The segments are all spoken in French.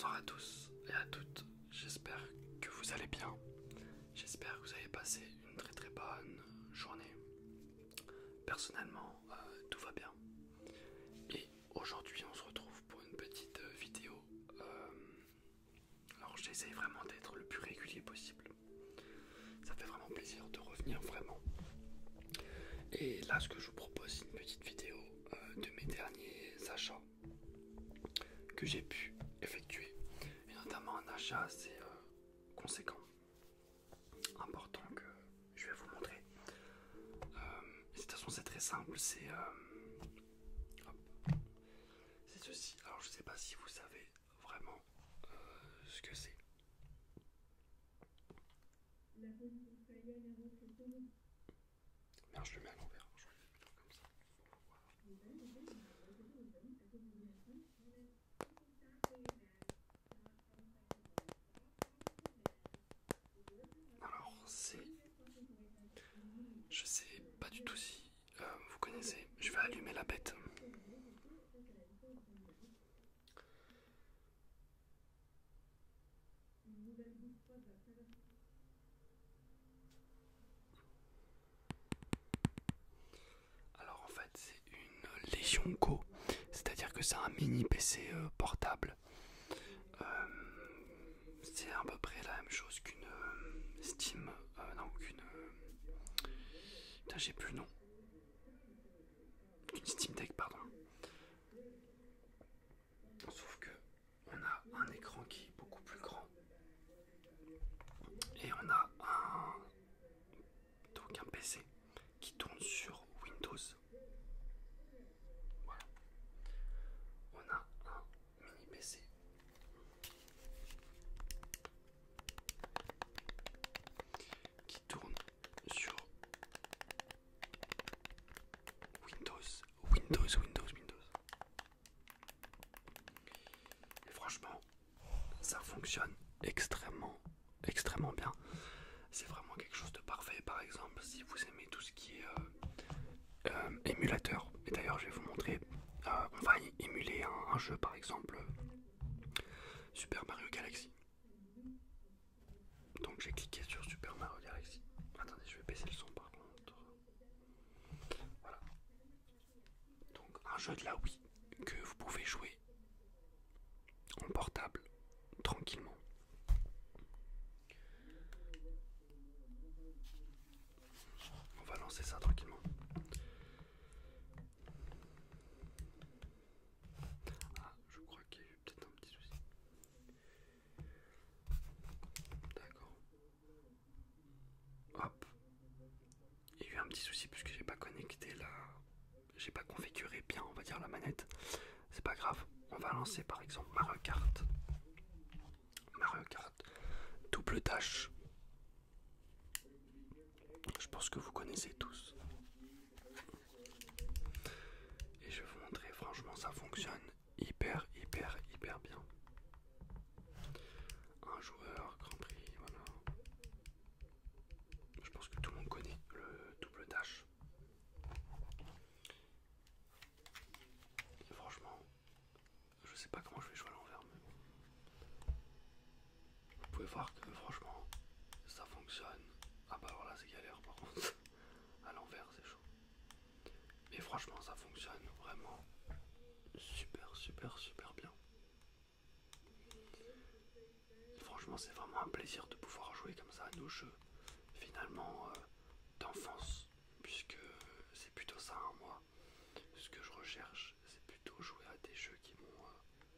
Bonsoir à tous et à toutes, j'espère que vous allez bien, j'espère que vous avez passé une très bonne journée. Personnellement, tout va bien. Et aujourd'hui on se retrouve pour une petite vidéo. Alors j'essaye vraiment d'être le plus régulier possible. Ça fait vraiment plaisir de revenir vraiment. Et là ce que je vous propose c'est une petite vidéo de mes derniers achats que j'ai pu effectuer. Et notamment un achat assez conséquent, important que je vais vous montrer. De toute façon c'est très simple, c'est ceci. Alors je sais pas si vous savez vraiment ce que c'est. Merde, je le mets à l'envers, je le mets plutôt comme ça. Alors c'est... Je sais pas du tout si vous connaissez. Je vais allumer la bête. Alors en fait c'est une Legion Go, c'est-à-dire que c'est un mini PC portable. C'est à peu près la même chose qu'une Steam, non qu'une... Putain j'ai plus le nom. Une Steam Deck pardon. Sauf que on a un écran qui est beaucoup plus grand. Et on a un PC qui tourne sur Windows. Voilà. On a un mini PC qui tourne sur Windows. Et franchement, ça fonctionne extrêmement bien. C'est vraiment quelque chose de parfait. Par exemple, si vous aimez tout ce qui est émulateur, et d'ailleurs je vais vous montrer, on va émuler un jeu, par exemple Super Mario Galaxy. Donc j'ai cliqué sur Super Mario Galaxy. Attendez, je vais baisser le son par contre. Voilà. Donc un jeu de la Wii que vous pouvez jouer en portable tranquillement. On va lancer ça tranquillement. Ah, je crois qu'il y a eu peut-être un petit souci. D'accord. Hop. Il y a eu un petit souci puisque j'ai pas connecté la... J'ai pas configuré bien, on va dire, la manette. C'est pas grave. On va lancer par exemple Mario Kart. Mario Kart. Double dash. Je pense que vous connaissez tous. Et je vais vous montrer, franchement ça fonctionne hyper bien. Un joueur, Grand Prix, voilà. Je pense que tout le monde connaît le double dash. Et franchement, je sais pas comment je vais jouer à l'envers, mais bon. Vous pouvez voir que franchement, ça fonctionne. Ah bah alors là c'est galère par contre. À l'envers c'est chaud. Mais franchement ça fonctionne vraiment super bien. Et franchement c'est vraiment un plaisir de pouvoir jouer comme ça à nos jeux finalement d'enfance. Puisque c'est plutôt ça hein, moi. Ce que je recherche c'est plutôt jouer à des jeux qui m'ont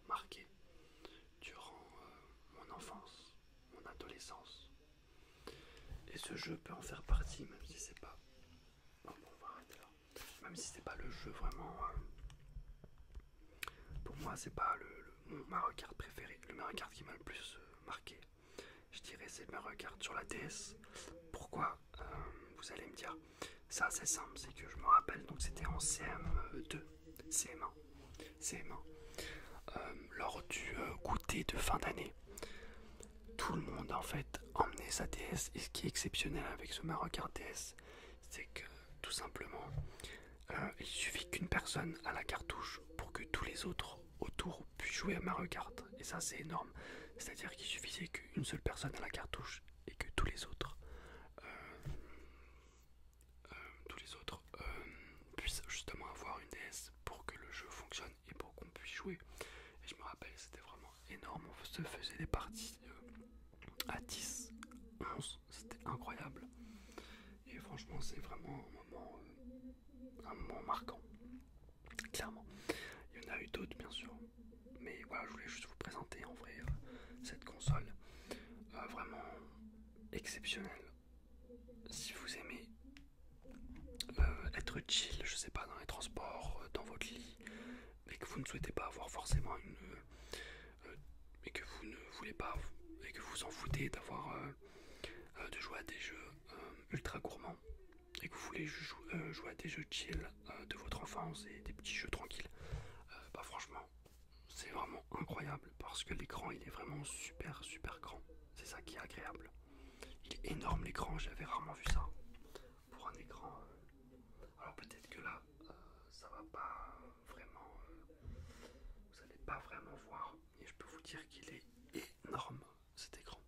marqué durant mon enfance, mon adolescence. Et ce jeu peut en faire partie même si c'est pas... Non, bon, on va arrêter là. Même si c'est pas le jeu vraiment... pour moi c'est pas mon Mario Kart préféré. Le Mario Kart qui m'a le plus marqué, je dirais c'est le Mario Kart sur la DS. Pourquoi vous allez me dire. C'est assez simple, c'est que je me rappelle, donc c'était en CM2, CM1, lors du goûter de fin d'année. Tout le monde en fait emmenait sa DS, et ce qui est exceptionnel avec ce Mario Kart DS, c'est que tout simplement il suffit qu'une personne à la cartouche pour que tous les autres autour tour puisse jouer à Mario Kart. Et ça c'est énorme. C'est-à-dire qu'il suffisait qu'une seule personne à la cartouche et que tous les autres puissent justement avoir une DS pour que le jeu fonctionne et pour qu'on puisse jouer. Et je me rappelle, c'était vraiment énorme. On se faisait des parties à 10, 11, c'était incroyable. Et franchement, c'est vraiment un moment marquant, clairement. Il y en a eu d'autres, bien sûr. Mais voilà, je voulais juste vous présenter en vrai cette console vraiment exceptionnelle. Si vous aimez être chill, je sais pas, dans les transports, dans votre lit, et que vous ne souhaitez pas avoir forcément et que vous ne voulez pas, et que vous en foutez d'avoir de jouer à des jeux ultra gourmands, et que vous voulez jouer à des jeux chill de votre enfance et des petits jeux tranquilles, bah franchement, c'est vraiment incroyable parce que l'écran il est vraiment super grand. C'est ça qui est agréable. Il est énorme l'écran, j'avais rarement vu ça. Pour un écran. Alors peut-être que là, ça va pas vraiment. Vous allez pas vraiment voir. Mais je peux vous dire qu'il est énorme cet écran.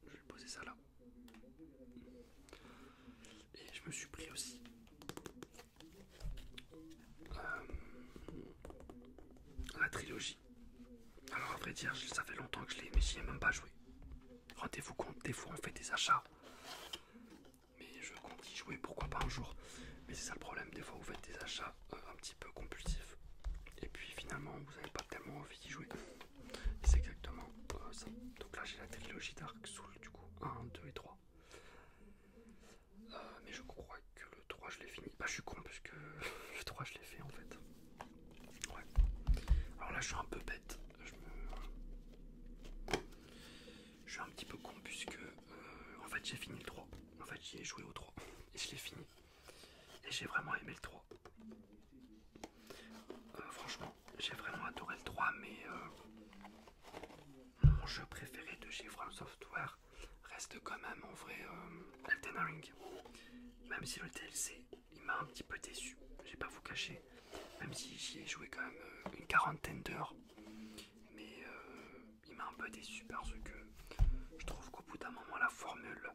Je vais poser ça là. Et je me suis pris aussi la trilogie. Alors à vrai dire, ça fait longtemps que je l'ai, mais j'y ai même pas joué. Rendez-vous compte, des fois on fait des achats. Mais je compte y jouer, pourquoi pas un jour. Mais c'est ça le problème, des fois vous faites des achats un petit peu compulsifs. Et puis finalement vous n'avez pas tellement envie d'y jouer. C'est exactement ça. Donc là j'ai la trilogie Dark Souls du coup, 1, 2 et 3. Mais je crois que le 3 je l'ai fini. Bah je suis con parce que le 3 je l'ai fait en fait. Ouais. Alors là je suis un peu bête. Je suis un petit peu con puisque en fait j'ai fini le 3. En fait j'y ai joué au 3 et je l'ai fini. Et j'ai vraiment aimé le 3. Franchement j'ai vraiment adoré le 3, mais mon jeu préféré de chez From Software reste quand même en vrai Elden Ring. Même si le DLC il m'a un petit peu déçu, je vais pas vous cacher. Même si j'y ai joué quand même une quarantaine d'heures. Mais il m'a un peu déçu parce que je trouve qu'au bout d'un moment la formule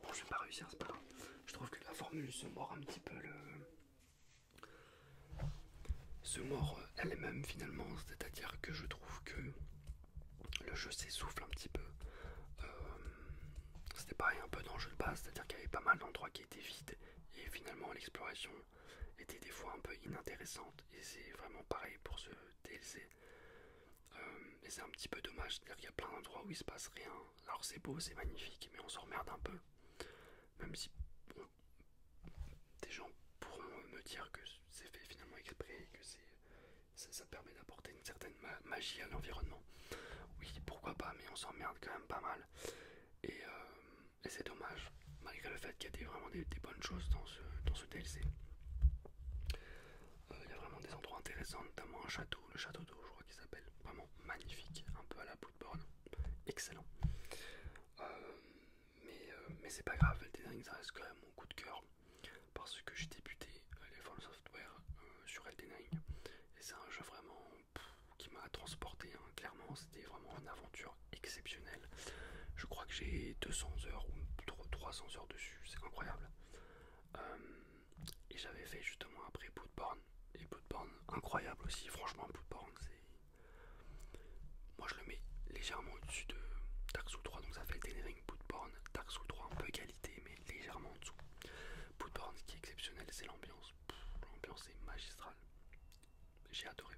Bon je vais pas réussir, c'est pas grave. Je trouve que la formule se mord un petit peu se mord elle-même finalement, c'est-à-dire que je trouve que le jeu s'essouffle un petit peu. C'était pareil un peu dans le jeu de base, c'est-à-dire qu'il y avait pas mal d'endroits qui étaient vides et finalement l'exploration était des fois un peu inintéressante, et c'est vraiment pareil pour ce DLC. Et c'est un petit peu dommage, c'est-à-dire qu'il y a plein d'endroits où il se passe rien. Alors c'est beau, c'est magnifique, mais on s'emmerde un peu. Même si bon, des gens pourront me dire que c'est fait finalement exprès, que ça permet d'apporter une certaine magie à l'environnement. Oui, pourquoi pas, mais on s'emmerde quand même pas mal. Et c'est dommage, malgré le fait qu'il y a vraiment des bonnes choses dans ce DLC. Il y a vraiment des endroits intéressants, notamment un château, le château d'eau, je crois qu'il s'appelle. Vraiment magnifique, un peu à la Bloodborne. Excellent. Mais c'est pas grave, Elden Ring ça reste quand même mon coup de cœur. Parce que j'ai débuté les From Software sur Elden Ring. Et c'est un jeu vraiment qui m'a transporté. Hein. Clairement, c'était vraiment une aventure exceptionnelle. Je crois que j'ai 200 heures ou 300 heures dessus, c'est incroyable. Et j'avais fait justement après Bloodborne. Et Bloodborne, incroyable aussi. Franchement, Bloodborne, c'est. Moi, je le mets légèrement au-dessus de Dark Souls 3. Donc, ça fait Elden Ring, Bloodborne, Dark Souls 3, un peu égalité, mais légèrement en dessous. Bloodborne, ce qui est exceptionnel, c'est l'ambiance. L'ambiance est magistrale. J'ai adoré.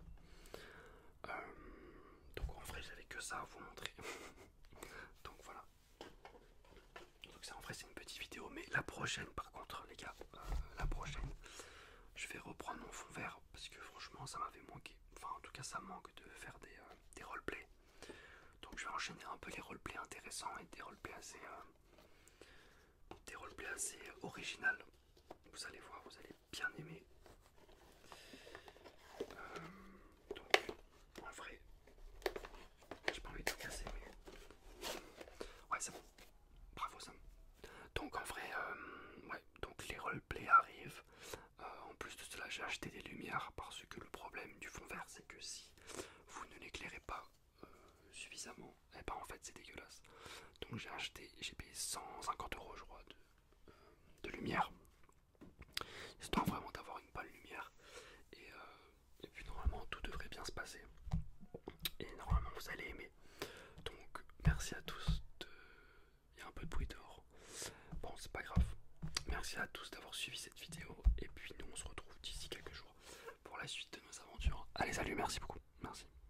Donc, en vrai, j'avais que ça à vous montrer. Donc, voilà. Donc, ça, en vrai, c'est une petite vidéo. Mais la prochaine, par contre, les gars, la prochaine, je vais reprendre mon fond vert parce que franchement ça m'avait manqué. Enfin en tout cas ça manque de faire des roleplays. Donc je vais enchaîner un peu les roleplays intéressants et des roleplays assez original. Vous allez voir, vous allez bien aimer. Donc en vrai, j'ai pas envie de tout casser mais. Ouais c'est bon. Bravo Sam. Donc en vrai, ouais j'ai acheté des lumières parce que le problème du fond vert, c'est que si vous ne l'éclairez pas suffisamment, et ben en fait c'est dégueulasse. Donc j'ai payé 150 € je crois de lumière, histoire vraiment d'avoir une bonne lumière. Et puis normalement tout devrait bien se passer. Et normalement vous allez aimer. Donc merci à tous. Il y a un peu de bruit dehors. Bon, c'est pas grave. Merci à tous d'avoir suivi cette vidéo. Et puis nous on se retrouve d'ici quelques jours pour la suite de nos aventures. Allez, salut, merci beaucoup. Merci.